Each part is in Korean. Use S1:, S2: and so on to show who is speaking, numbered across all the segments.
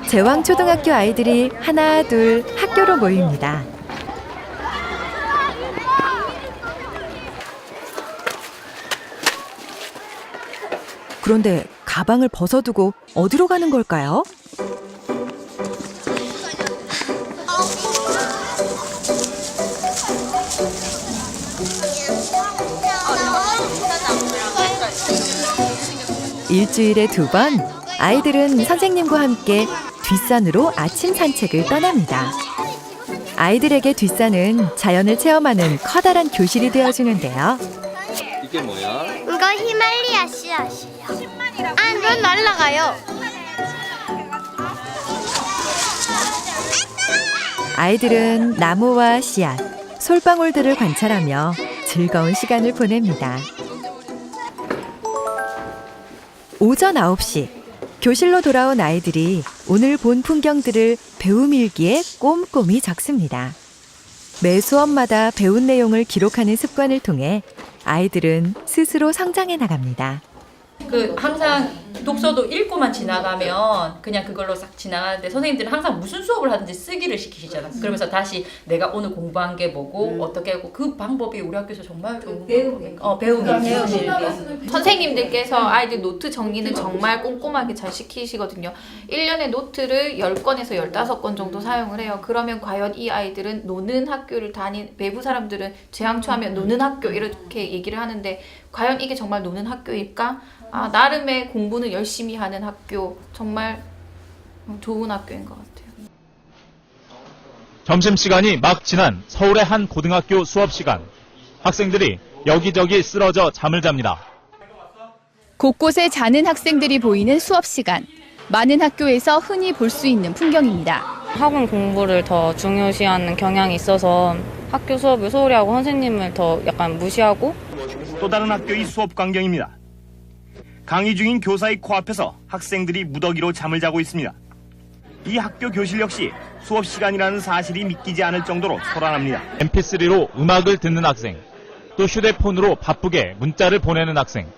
S1: 제왕초등학교 아이들이 하나 둘 학교로 모입니다. 그런데 가방을 벗어두고 어디로 가는 걸까요? 일주일에 2번 아이들은 선생님과 함께 뒷산으로 아침 산책을 떠납니다. 아이들에게 뒷산은 자연을 체험하는 커다란 교실이 되어주는데요.
S2: 이게 뭐야?
S3: 이거 히말리아 씨앗이요. 아, 이건 날라가요.
S1: 아이들은 나무와 씨앗, 솔방울들을 관찰하며 즐거운 시간을 보냅니다. 오전 9시, 교실로 돌아온 아이들이 오늘 본 풍경들을 배움 일기에 꼼꼼히 적습니다. 매 수업마다 배운 내용을 기록하는 습관을 통해 아이들은 스스로 성장해 나갑니다.
S4: 항상 독서도 읽고만 지나가면 그냥 그걸로 싹 지나가는데 선생님들은 항상 무슨 수업을 하든지 쓰기를 시키시잖아. 그러면서 다시 내가 오늘 공부한 게 뭐고 어떻게 하고 그 방법이 우리 학교에서 정말 좋은 배우기.
S5: 선생님들께서 아이들 노트 정리는 정말 꼼꼼하게 잘 시키시거든요. 1년에 노트를 10건에서 15건 정도 사용을 해요. 그러면 과연 이 아이들은 노는 학교를 외부 사람들은 재앙초하면 노는 학교 이렇게 얘기를 하는데 과연 이게 정말 노는 학교일까? 나름의 공부는 열심히 하는 학교, 정말 좋은 학교인 것 같아요.
S6: 점심시간이 막 지난 서울의 한 고등학교 수업시간. 학생들이 여기저기 쓰러져 잠을 잡니다.
S7: 곳곳에 자는 학생들이 보이는 수업 시간. 많은 학교에서 흔히 볼 수 있는 풍경입니다.
S8: 학원 공부를 더 중요시하는 경향이 있어서 학교 수업을 소홀히 하고 선생님을 더 약간 무시하고.
S9: 또 다른 학교의 수업 광경입니다. 강의 중인 교사의 코앞에서 학생들이 무더기로 잠을 자고 있습니다. 이 학교 교실 역시 수업 시간이라는 사실이 믿기지 않을 정도로 소란합니다.
S6: mp3로 음악을 듣는 학생, 또 휴대폰으로 바쁘게 문자를 보내는 학생.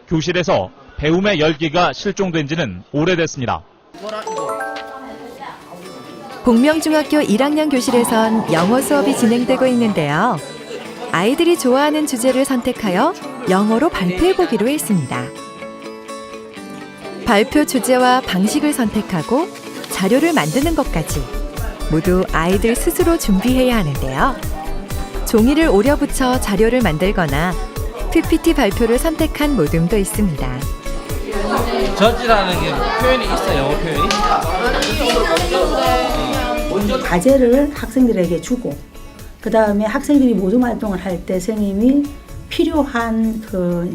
S6: 교실에서 배움의 열기가 실종된 지는 오래됐습니다.
S1: 복명중학교 1학년 교실에선 영어 수업이 진행되고 있는데요. 아이들이 좋아하는 주제를 선택하여 영어로 발표해보기로 했습니다. 발표 주제와 방식을 선택하고 자료를 만드는 것까지 모두 아이들 스스로 준비해야 하는데요. 종이를 오려붙여 자료를 만들거나 PPT 발표를 선택한 모둠도 있습니다.
S2: 저지라는 게 표현이 있어, 영어 표현이?
S10: 과제를 학생들에게 주고 그 다음에 학생들이 모둠 활동을 할 때 선생님이 필요한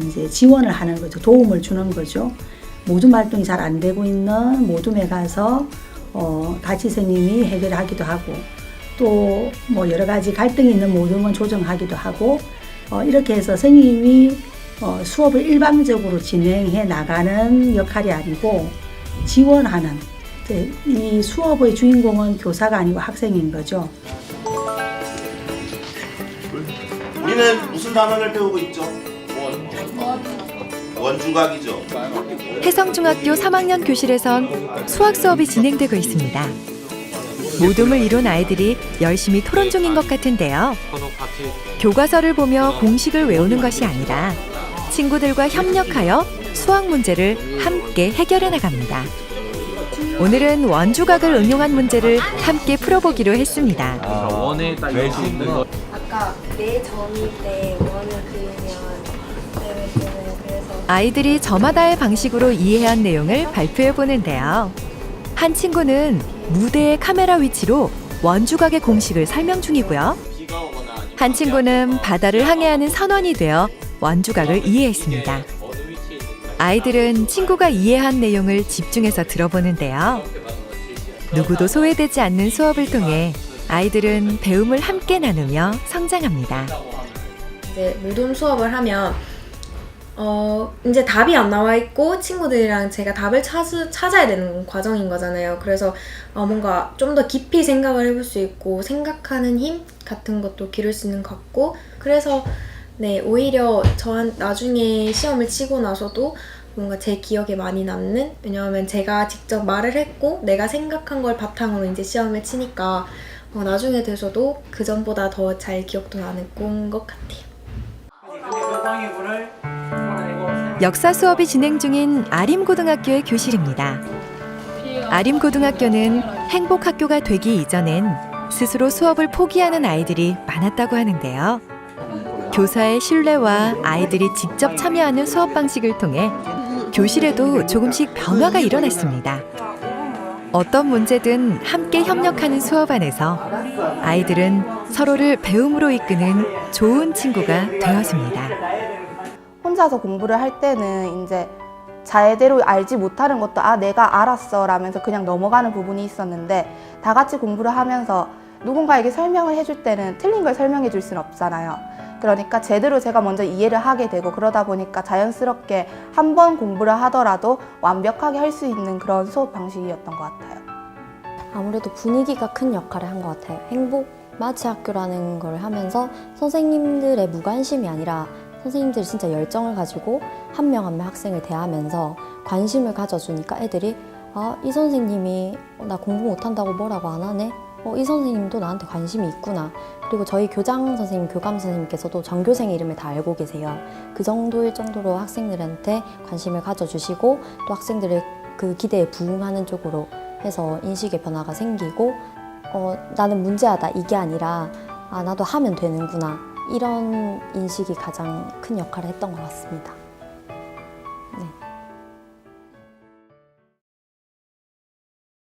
S10: 이제 지원을 하는 거죠. 도움을 주는 거죠. 모둠 활동이 잘 안 되고 있는 모둠에 가서 같이 선생님이 해결하기도 하고 또 뭐 여러 가지 갈등이 있는 모둠은 조정하기도 하고 이렇게 해서 선생님이 수업을 일방적으로 진행해 나가는 역할이 아니고 지원하는 이 수업의 주인공은 교사가 아니고 학생인 거죠.
S11: 우리는 무슨 단원을 배우고 있죠? 원주각이죠.
S1: 해성중학교 3학년 교실에선 수학 수업이 진행되고 있습니다. 모둠을 이룬 아이들이 열심히 토론 중인 것 같은데요. 교과서를 보며 공식을 외우는 것이 아니라 친구들과 협력하여 수학 문제를 함께 해결해 나갑니다. 오늘은 원주각을 응용한 문제를 함께 풀어보기로 했습니다.
S2: 원에 딱 낼 수 있는 거.
S3: 아까 네 점일 때 원을 그리면 그래서
S1: 아이들이 저마다의 방식으로 이해한 내용을 발표해 보는데요. 한 친구는 무대의 카메라 위치로 원주각의 공식을 설명 중이고요. 한 친구는 바다를 항해하는 선원이 되어 원주각을 이해했습니다. 아이들은 친구가 이해한 내용을 집중해서 들어보는데요. 누구도 소외되지 않는 수업을 통해 아이들은 배움을 함께 나누며 성장합니다.
S12: 이제 모둠 수업을 하면 이제 답이 안 나와 있고 친구들이랑 제가 답을 찾아야 되는 과정인 거잖아요. 그래서 뭔가 좀 더 깊이 생각을 해볼 수 있고 생각하는 힘 같은 것도 기를 수 있는 것 같고 그래서 네, 오히려 나중에 시험을 치고 나서도 뭔가 제 기억에 많이 남는, 왜냐하면 제가 직접 말을 했고 내가 생각한 걸 바탕으로 이제 시험을 치니까 나중에 돼서도 그 전보다 더 잘 기억도 나는 것 같아요.
S1: 역사 수업이 진행 중인 아림고등학교의 교실입니다. 아림고등학교는 행복학교가 되기 이전엔 스스로 수업을 포기하는 아이들이 많았다고 하는데요. 교사의 신뢰와 아이들이 직접 참여하는 수업 방식을 통해 교실에도 조금씩 변화가 일어났습니다. 어떤 문제든 함께 협력하는 수업 안에서 아이들은 서로를 배움으로 이끄는 좋은 친구가 되었습니다.
S13: 혼자서 공부를 할 때는 이제 제대로 알지 못하는 것도 내가 알았어 라면서 그냥 넘어가는 부분이 있었는데, 다 같이 공부를 하면서 누군가에게 설명을 해줄 때는 틀린 걸 설명해 줄 수는 없잖아요. 그러니까 제대로 제가 먼저 이해를 하게 되고, 그러다 보니까 자연스럽게 한 번 공부를 하더라도 완벽하게 할 수 있는 그런 수업 방식이었던 것 같아요.
S14: 아무래도 분위기가 큰 역할을 한 것 같아요. 행복 마치 학교라는 걸 하면서 선생님들의 무관심이 아니라 선생님들이 진짜 열정을 가지고 한 명 한 명 학생을 대하면서 관심을 가져주니까 애들이 이 선생님이 나 공부 못한다고 뭐라고 안 하네? 이 선생님도 나한테 관심이 있구나. 그리고 저희 교장 선생님, 교감 선생님께서도 전교생의 이름을 다 알고 계세요. 그 정도일 정도로 학생들한테 관심을 가져주시고 또 학생들의 그 기대에 부응하는 쪽으로 해서 인식의 변화가 생기고 나는 문제하다 이게 아니라 나도 하면 되는구나. 이런 인식이 가장 큰 역할을 했던 것 같습니다.